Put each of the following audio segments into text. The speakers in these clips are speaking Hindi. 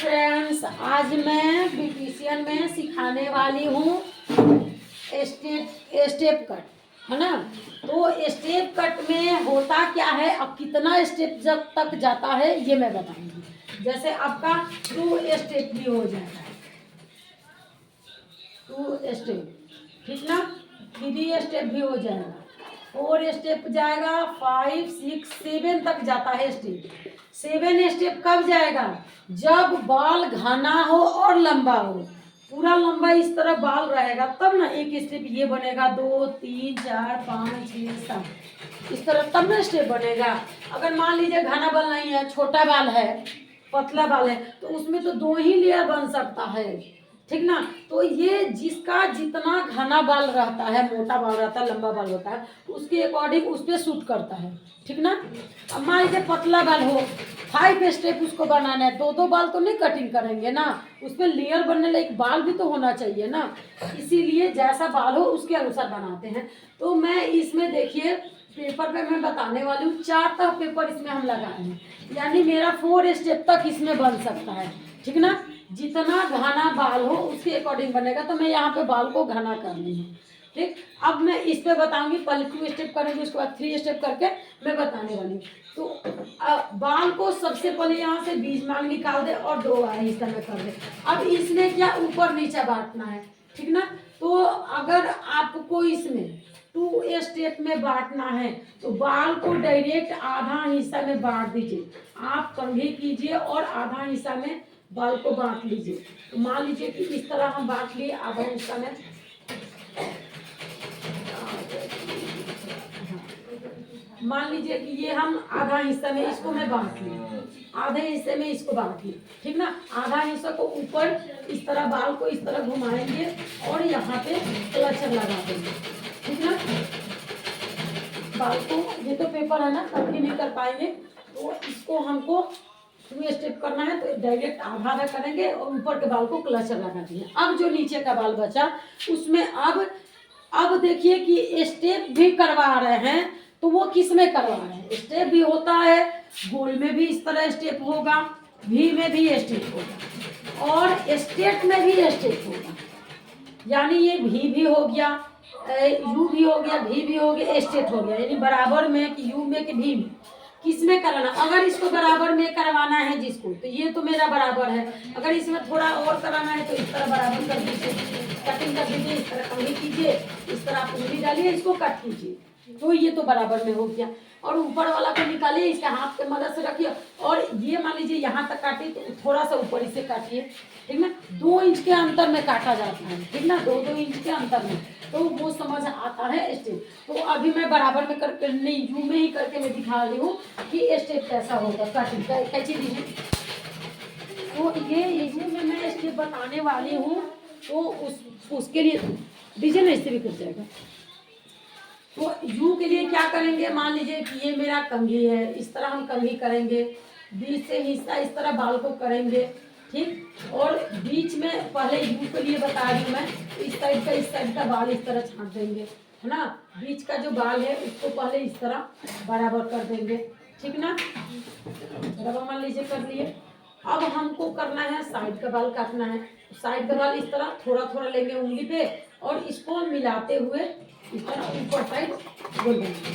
फ्रेंड्स, आज मैं ब्यूटिशियन में सिखाने वाली हूँ स्टेप कट, है ना। तो स्टेप कट में होता क्या है, अब कितना स्टेप जब तक जाता है ये मैं बताऊंगी। जैसे आपका 2 स्टेप भी हो जाएगा, 2 स्टेप, ठीक ना। 3 स्टेप भी हो जाएगा, 4 स्टेप जाएगा, 5 6 7 तक जाता है स्टेप। 7 स्टेप कब जाएगा, जब बाल घना हो और लंबा हो, पूरा लंबा इस तरह बाल रहेगा तब ना एक स्टेप ये बनेगा। 2 3 4 5 6 7 इस तरह तब ना स्टेप बनेगा। अगर मान लीजिए घना बाल नहीं है, छोटा बाल है, पतला बाल है, तो उसमें तो 2 ही लेयर बन सकता है, ठीक ना। तो ये जिसका जितना घना बाल रहता है, मोटा बाल रहता है, लंबा बाल होता है, उसके अकॉर्डिंग उस पर सूट करता है, ठीक ना। अब मान लीजिए पतला बाल हो, 5 स्टेप उसको बनाना है, 2 बाल तो नहीं कटिंग करेंगे ना, उस पर लेयर बनने लायक बाल भी तो होना चाहिए ना। इसीलिए जैसा बाल हो उसके अनुसार बनाते हैं। तो मैं इसमें देखिए पेपर पे मैं बताने वाली हूँ, 4 तक पेपर इसमें हम लगाए हैं, यानी मेरा 4 स्टेप तक इसमें बन सकता है, ठीक ना। जितना घना बाल हो उसके अकॉर्डिंग बनेगा। तो मैं यहाँ पे बाल को घना कर ली हूँ, ठीक। अब मैं इस पे बताऊंगी, पहले 2 स्टेप करेंगे, उसके बाद 3 स्टेप करके मैं बताने वाली हूँ। तो बाल को सबसे पहले यहाँ से बीच मांग निकाल दे और 2 हिस्सा में कर दे। अब इसमें क्या ऊपर नीचे बांटना है, ठीक ना। तो अगर आपको इसमें 2 स्टेप में बांटना है तो बाल को डायरेक्ट आधा हिस्सा में बांट दीजिए, आप कंघी कीजिए और आधा हिस्सा में बाल को बांट लीजिए। तो मान लीजिए कि इस तरह हम बांट लिए आधा हिस्सा में, मान लीजिए कि ये हम आधा हिस्सा में इसको मैं बांट ली, आधे हिस्से में इसको बांट ली, ठीक ना। आधा हिस्सा को ऊपर इस तरह बाल को इस तरह घुमाएंगे और यहाँ पे क्लचर लगा देंगे, ठीक ना। बाल को, ये तो पेपर है ना, कभी नहीं कर पाएंगे, तो इसको हमको 2 स्टेप करना है, तो डायरेक्ट आधा आधा करेंगे और ऊपर के बाल को क्लचर लगा दिए। अब जो नीचे का बाल बचा उसमें अब देखिए कि स्टेप भी करवा रहे हैं, तो वो किस में करवा रहे हैं। स्टेप भी होता है, गोल में भी इस तरह स्टेप होगा, वी में भी स्टेप होगा और स्ट्रेट में भी स्टेप होगा। यानी ये भी हो गया, यू भी हो गया, भी हो गया, स्ट्रेट हो गया, यानी बराबर में कि यू में कि भी में किस में कराना। अगर इसको बराबर में करवाना है जिसको, तो ये तो मेरा बराबर है, अगर इसमें थोड़ा और कराना है तो इस तरह बराबर कर दीजिए, कटिंग कर दीजिए, इस तरह कंघी कीजिए, इस तरह आप उंगली डालिए, इसको कट कीजिए, तो ये तो बराबर में हो गया। और ऊपर वाला को निकालिए, इसका हाथ के मदद से रखिए और ये मान लीजिए यहाँ तक काटिए, तो थोड़ा सा ऊपर इसे काटिए, ठीक ना। 2 इंच के अंतर में काटा जाता है, ठीक ना, 2-2 इंच के अंतर में, तो वो समझ आता है स्टेप। तो अभी मैं बराबर में करके नहीं, यू में ही करके मैं दिखा रही हूँ कि स्टेप कैसा होगा, कटिंग कैची दीजिए। तो ये यू में मैं स्टेप बताने वाली हूँ, तो उसके लिए दीजिए ना, इससे भी कर जाएगा। तो यू के लिए क्या करेंगे, मान लीजिए कि ये मेरा कंघी है, इस तरह हम कंघी करेंगे, बीच से हिस्सा इस तरह बाल को करेंगे, ठीक। और बीच में पहले यू के लिए बता रही हूँ मैं, इस साइड का बाल इस तरह छांट देंगे, है ना। बीच का जो बाल है उसको पहले इस तरह बराबर कर देंगे, ठीक ना। बराबर मान लीजिए कर लिए। अब हमको करना है साइड का बाल काटना है, साइड का बाल इस तरह थोड़ा थोड़ा लेंगे उंगली पे और इसको मिलाते हुए इस तरह ऊपर साइड बोल देंगे,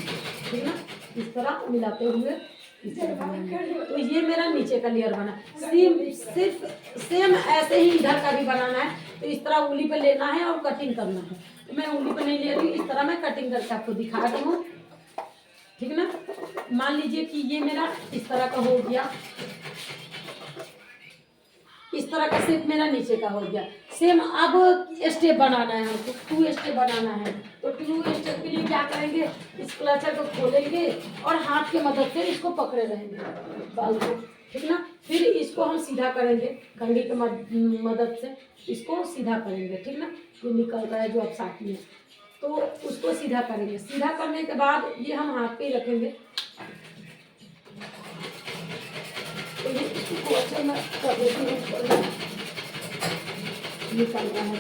ठीक ना। इस तरह मिलाते हुए इस तरह बनाएंगे। तो ये मेरा नीचे का लेयर बना। सिर्फ सेम ऐसे ही इधर का भी बनाना है, तो इस तरह उंगली पे लेना है और कटिंग करना है। तो मैं उंगली पे नहीं ले रही हूँ, इस तरह मैं कटिंग करके आपको दिखा रही हूँ, ठीक ना। मान लीजिए कि ये मेरा इस तरह का हो गया, इस तरह का शेप मेरा नीचे का हो गया। सेम अब स्टेप बनाना है हमको, 2 स्टेप बनाना है। तो 2 स्टेप के लिए क्या करेंगे, इस क्लचर को खोलेंगे और हाथ के मदद से इसको पकड़े रहेंगे बाल को, ठीक ना। फिर इसको हम सीधा करेंगे, कंघी के मदद से इसको सीधा करेंगे, ठीक ना। ये निकल रहा है जो अब साथी है, तो उसको सीधा करेंगे। सीधा करने के बाद ये हम हाथ पे ही रखेंगे, तो ये इसको अच्छा मैं कर देती हूँ, निकल रहा है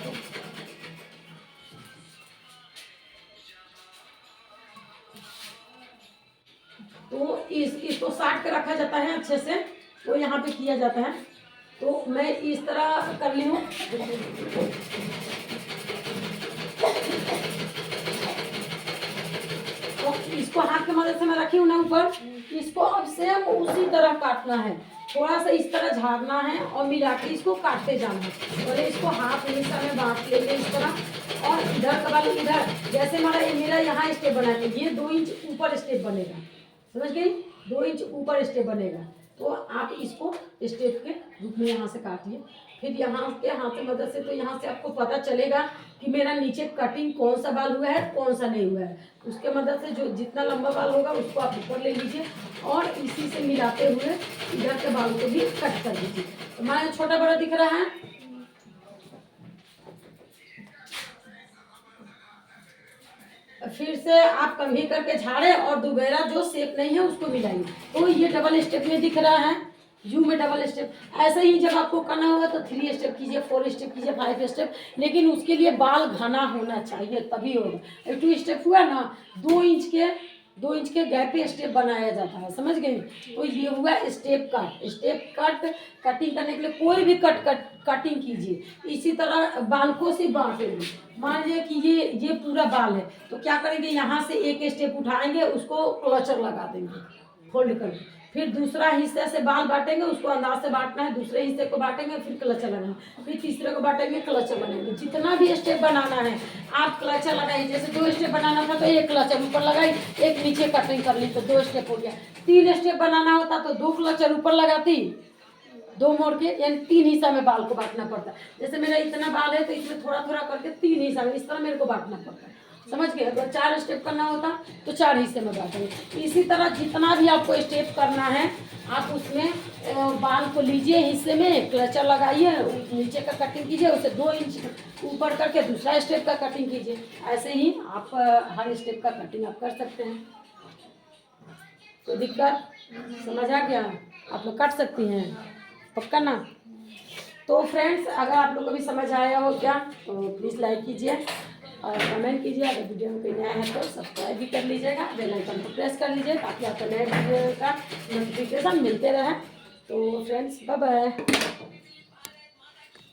तो इसको साट के रखा जाता है अच्छे से, तो यहाँ पे किया जाता है। तो मैं इस तरह कर ली हूँ। तो इसको हाथ की मदद से मैं रखी हूँ ना ऊपर, इसको अब सेम उसी तरह काटना है, थोड़ा सा इस तरह झाड़ना है और मिला के इसको काटते जाना है। पहले इसको हाथ हिस्सा में बांट लेंगे इस तरह, और इधर का वाला इधर, जैसे मेरा यहाँ स्टेप बना है, ये 2 इंच ऊपर स्टेप बनेगा, समझ गई, 2 इंच ऊपर स्टेप बनेगा। तो आप इसको स्टेप के रूप में यहाँ से काटिए। फिर यहाँ के हाथ की मदद से, तो यहाँ से आपको पता चलेगा कि मेरा नीचे कटिंग कौन सा बाल हुआ है कौन सा नहीं हुआ है। उसके मदद से जो जितना लंबा बाल होगा उसको आप ऊपर ले लीजिए और इसी से मिलाते हुए इधर के बाल को भी कट कर लीजिए। तो हमारा छोटा बड़ा दिख रहा है। फिर से आप कंघी करके झाड़े और दोबारा जो शेप नहीं है उसको मिलाइए। तो ये डबल स्टेप में दिख रहा है, यू में डबल स्टेप। ऐसे ही जब आपको करना होगा तो 3 स्टेप कीजिए, 4 स्टेप कीजिए, 5 स्टेप, लेकिन उसके लिए बाल घना होना चाहिए तभी होगा। 2 स्टेप हुआ ना, 2 इंच के गैप पे स्टेप बनाया जाता है, समझ गए। तो ये हुआ step cut. Step cut cutting करने के लिए कोई भी कटिंग कीजिए, इसी तरह बालकों से बांटेंगे। मान लीजिए कि ये पूरा बाल है, तो क्या करेंगे, यहाँ से एक स्टेप उठाएंगे, उसको क्लचर लगा देंगे फोल्ड करके। फिर दूसरा हिस्से से बाल बांटेंगे, उसको अंदाज से बांटना है, दूसरे हिस्से को बांटेंगे, फिर क्लचर लगाएंगे, फिर तीसरे को बांटेंगे, क्लचर बनाएंगे। जितना भी स्टेप बनाना है आप क्लचर लगाइए। जैसे 2 स्टेप बनाना था तो एक क्लचर ऊपर लगाई, एक नीचे कटिंग कर ली तो 2 स्टेप हो गया। 3 स्टेप बनाना होता तो 2 क्लचर ऊपर लगाती, 2 मोड़ के, यानी 3 हिस्सा में बाल को बांटना पड़ता है। जैसे मेरा इतना बाल है तो इसमें थोड़ा थोड़ा करके 3 हिस्सा में इस तरह मेरे को बांटना पड़ता है, समझ गए। अगर 4 स्टेप करना होता तो 4 हिस्से में बांटेंगे। इसी तरह जितना भी आपको स्टेप करना है आप उसमें बाल को लीजिए, हिस्से में क्लचर लगाइए, नीचे का कटिंग कीजिए, उसे 2 इंच ऊपर करके दूसरा स्टेप का कटिंग कीजिए। ऐसे ही आप हर स्टेप का कटिंग आप कर सकते हैं। कोई दिक्कत समझ आ गया, आप लोग काट सकती हैं, पक्का ना। तो फ्रेंड्स, अगर आप लोग को भी समझ आया हो क्या तो प्लीज़ लाइक कीजिए और कमेंट कीजिए। अगर वीडियो में कोई नया है तो सब्सक्राइब भी कर लीजिएगा, बेल आइकन को प्रेस कर लीजिए ताकि आपको नए वीडियो का नोटिफिकेशन मिलते रहे। तो फ्रेंड्स, बाय बाय।